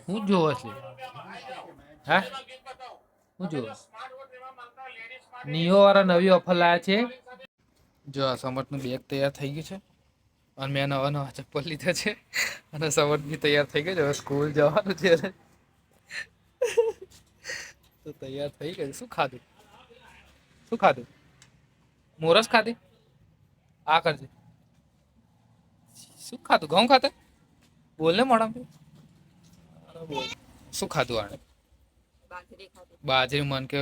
હું જોવો છે? હા, હું જોવો? નિયો વાળા નવી ઓફર લાયા છે. જો આ સમટનું બેગ તૈયાર થઈ ગયું છે અને મેં નવા નવા ચપ્પલ લીધા છે અને સમટ બી તૈયાર થઈ ગયો છે. હવે સ્કૂલ જવાનું છે તો તૈયાર થઈ ગયું. શું ખાધું? શું ખાધું? મોરસ ખાધી? આ કરજે. શું ખાધું? ઘઉં ખાધા? બોલ ને મોઢામાં. શું ખાધું આને? બાજરી મન કે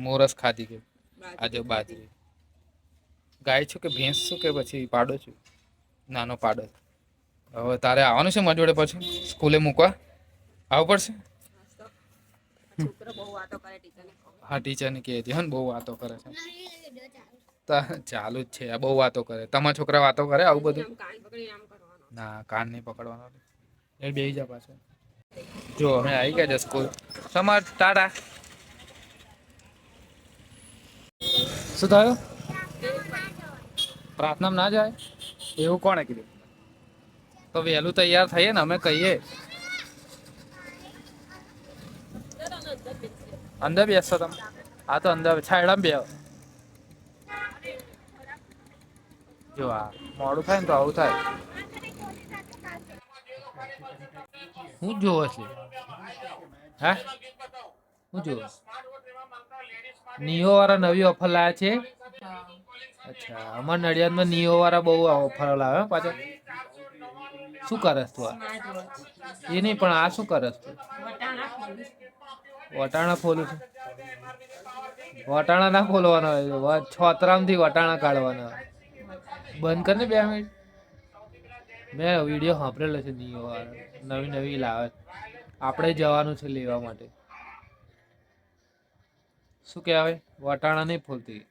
મોરસ ખાધી કે આજે બાજરી. ગાય છું કે ભેંસ છું કે પછી પાડો છું? નાનો પાડો. હવે તારે આવવાનું છે મારી જોડે પછી સ્કૂલે મૂકવા આવવું પડશે. હા ટીચરને કહે છે ને બહુ વાતો કરે છે. ચાલુ જ છે બહુ વાતો કરે. તમારા છોકરા વાતો કરે આવું બધું? ના કાન નહીં પકડવાનો. એ બેહી જા પાછો. જો અમે આવી ગયા છે સ્કૂલ. સમર ટાટા. શું થયું? પ્રાર્થનામાં ના જાય એવું કોણે કીધું? તો વહેલું તૈયાર થઈએ ને અમે કહીએ. અંદર બેસશો તમે? હા તો અંદર છાયડામાં બેહો. જો આ મોડું થાય ને તો આવું થાય. હું જોવો છે? હા, હું જોવો? નિયો વાળા નવી ઓફર લાયા છે. અચ્છા, અમાર નડિયાદમાં નિયો વાળા બહુ ઓફર લાવે પાછા. શું કરસ તું? એ નહીં પણ આ શું કરસ તું? વટાણા ફોલું છું. વટાણા ના ફોલવાના હોય છોતરામથી વટાણા કાઢવાના. બંધ કર ને 2 મિનિટ. મેં વિડીયો સાંભળેલો છે નિયો વાળો નવી નવી લાવે. આપણે જવાનું છે લેવા માટે. શું કહેવાય? વટાણા નહીં ફોલતી.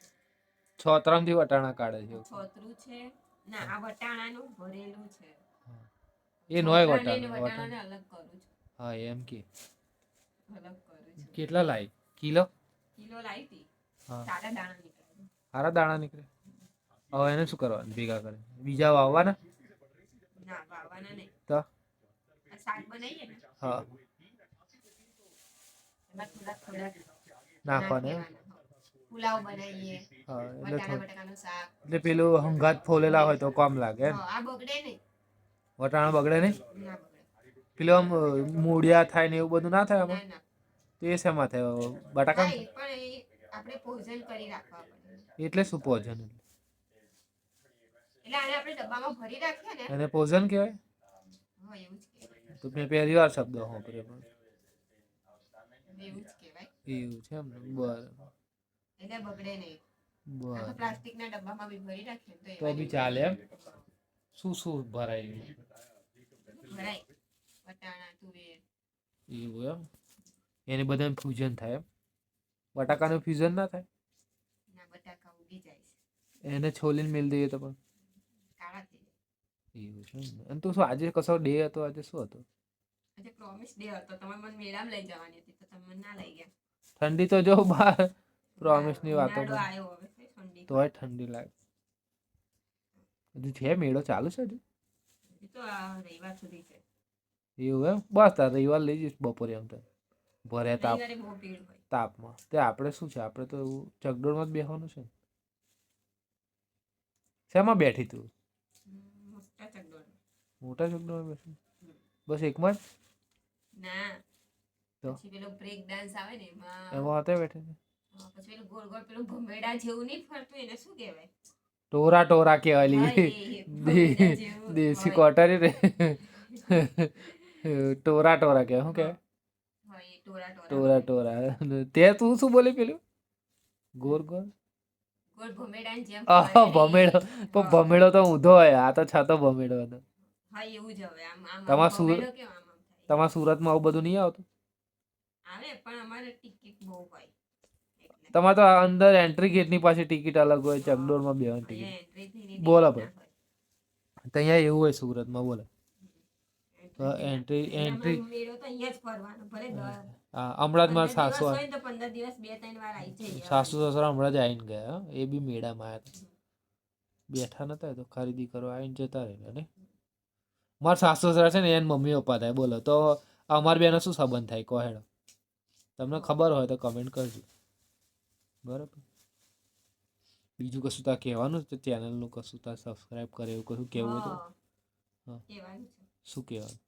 છોતરામથી વટાણા કાઢે છે. છોતરું છે ના આ વટાણાનું ભરેલું છે. એ નોય વટાણા અલગ કરું છું. હા એમ કે અલગ કરું છું. કેટલા લાવી? કિલો લાવી હતી. હા સારા દાણા નીકળે. સારા દાણા નીકળે. હવે એને શું કરવાનું ભેગા કરે? બીજા વાવવાના? ના વાવવાના નહીં. તો શાક બનાવીએ ને. હા એમાં થોડા નાખવાને. પુલાવ બનાવીએ. હા એટલે પેલું હંગાત ફોલેલા હોય તો કામ લાગે. આ બગડે નહીં. વટાણા બગડે નહીં? ના બગડે. પેલું આમ મૂળિયા થાય ને એવું બધું ના થાય આમાં? તો એ શેમાં થાય? બટાકા પણ આપણે ભોજન કરી રાખવા પડે. એટલે શું ભોજન? એટલે આને આપણે ડબ્બામાં ભરી રાખીએ ને એને ભોજન કહેવાય. હા એવું જ કહેવાય. તો મેં પહેલી વાર શબ્દ સાંભળ્યો પણ એવું જ કહેવાય. એવું છે એમ ને. બરાબર. એટલે બગડે નહીં. બરાબર. પ્લાસ્ટિકના ડબ્બામાં બી ભરી રાખીએ તો બી ચાલે એમ. શું શું ભરાય? ભરાય વટાણા તુવેર. એવું એમ. એને બધાને ફ્યુઝન થાય એમ. બટાકાનું ફ્યુઝન ના થાય? ના બટાકા ઉગી જાય છે. એને છોલીને મેલ દઈએ તો પણ કાળા થઈ જાય. એવું છે અને તું શું આજે કશો ડે હતો? આજે શું હતો? આજે પ્રોમિસ ડે હતો. તમે મને મેળામાં લઈ જવાની હતી તો તમે ના લઈ ગયા. ઠંડી તો જો બહાર પ્રોમિસ ની વાતો આવ્યો હવે ઠંડી તોય ઠંડી લાગે. હજુ છે મેળો ચાલુ છે હજુ? તો આ રવિવાર સુધી છે. એવું એમ. બસ તાર રવિવાર લઈ જઈશ બપોરે એમ તો ભરે તાપમાં. તે આપણે શું છે? આપણે તો એવું ચકડોળમાં જ બેસવાનું છે ને. શેમાં બેઠી તું? મોટા ચકડોળમાં બેઠી? બસ એકમાં જ? ના તો પછી પેલો બ્રેક ડાન્સ આવે ને એમાં હતા બેઠે છે. પછી પેલું ગોળ ગોળ પેલું ભમેડા જેવું નહીં ફરતું એને શું કહેવાય? ટોરા ટોરા કહેવાય. દેશી કોટરી રે. ટોરા ટોરા કે શું કહેવાય? ટોરા ટોરા. તે તું શું બોલી પેલું ગોળ ગોળ ભમેડો? પણ ભમેડો તો ઊંધો હોય. આ તો છતો ભમેડો હતો. તમારા સુરતમાં આવું બધું નહીં આવતું? આવે પણ અમારે ટિકિટ બહુ હોય. તમારે તો અંદર એન્ટ્રી ગેટની પાસે ટિકિટ અલગ હોય. ચકડોળમાં બેવાની ટિકિટ બોલો ભાઈ. તો અહીંયા એવું હોય સુરતમાં બોલો. એન્ટ્રી હમણાં જ મારા સાસુ સસરા હમણાં જ આવીને ગયા. એ બી મેળામાં આવ્યા. બેઠા નતા તો ખરીદી કરવા આવીને જતા રહે ને. મારા સાસુ સસરા છે ને એન મમ્મી પપ્પા થાય બોલો તો અમાર બેનો શું સંબંધ થાય કહો હેડો, તમને ખબર હોય તો કમેન્ટ કરજો. બરાબર. બીજું કશું તાર કહેવાનું છે ચેનલનું, કશું તાર સબસ્ક્રાઇબ કરે એવું કશું કહેવું હોય તો કહેવાનું છે. શું કહેવાનું?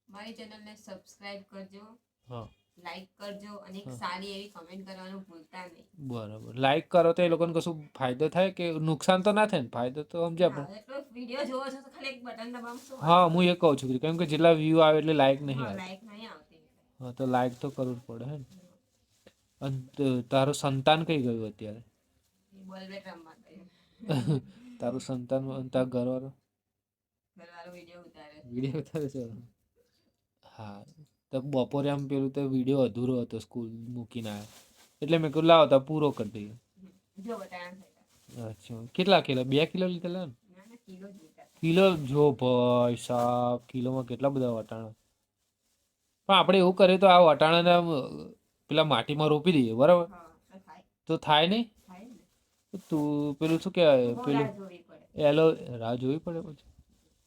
મારી ચેનલને સબસ્ક્રાઇબ કરજો, હા, લાઈક કરજો અને એક સારી એવી કમેન્ટ કરવાનું ભૂલતા નહીં. બરાબર. લાઈક કરો તો એ લોકોને કશું ફાયદો થાય કે નુકસાન તો ના થાય ને? ફાયદો તો સમજ્યા પણ. એટલો વિડિયો જોવો છો તો ખાલી એક બટન દબાવશો. હા, હું એ કહું છું કેમ કે જેટલા વ્યૂ આવે એટલે લાઈક નહીં આવે. લાઈક નહીં આવતી. હા, તો લાઈક તો કરવું જ પડે હે ને. અને તારું સંતાન કઈ ગયું અત્યારે? બોલબેટ રમવા ગયું. તારું સંતાન તાર ઘરવાળો વિડિયો ઉતારે છે. હા, તો બપોરે આમ પેલું તો વિડીયો અધૂરો હતો, સ્કૂલ મૂકીને આવ્યો એટલે મેં કહ્યું લાવો તો પૂરો કરી દઈએ. અચ્છા, કેટલા કિલો? 2 કિલો લીધેલા ને? કિલો જો ભાઈ સાહેબ, કિલોમાં કેટલા બધા વટાણા. પણ આપણે એવું કરીએ તો આ વટાણાને પેલા માટીમાં રોપી દઈએ બરાબર, તો થાય નહીં? તું પેલું શું કહેવાય, પેલું રાહ જોવી પડે પછી.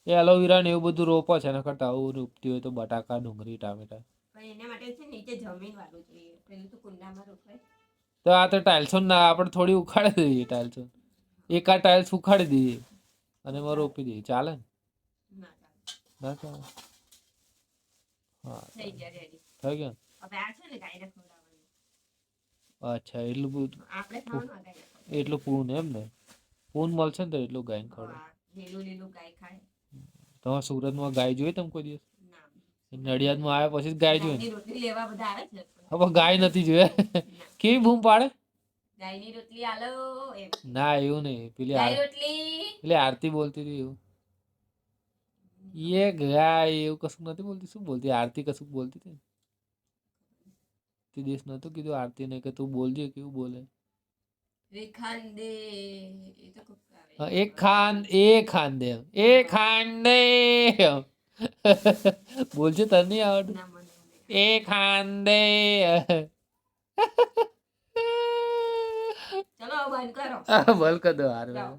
એલોવેરા ને એવું બધું રોપો છે, એના કરતા આવું રોપતી હોય તો બટાકા, ડુંગળી, ટામેટા. તો આ તો ટાઇલ્સો ના આપણે થોડી ઉખાડી દઈએ, ટાઇલ્સો એકાદ ટાઇલ્સ ઉખાડી દઈએ અને એમાં રોપી દઈએ, ચાલે ને? ના ચાલે? હા, થઈ ગયા. અચ્છા, એટલું બધું એટલું પૂન એમ ને? પૂન મળશે ને તો એટલું ગાય ખવડાવે. તમારા સુરતમાં ગાય જોઈ તમે કોઈ દિવસ? નડિયાદમાં આવ્યા પછી ગાય જોઈ? હવે ગાય નથી જોયા. કેવી બૂમ પાડે? ના એવું નહીં, પેલી આરતી બોલતી હતી એવું. એ ગાય એવું કશું નથી બોલતી. શું બોલતી આરતી? કશું બોલતી હતી તે દિવસ નતું કીધું આરતી ને કે તું બોલજે, કેવું બોલે? એક ખાંડે બોલજે, તને નહીં આવડતું? એ ખાંડે. ચલો બંધ કરો. બંધ કરી દો. હારું.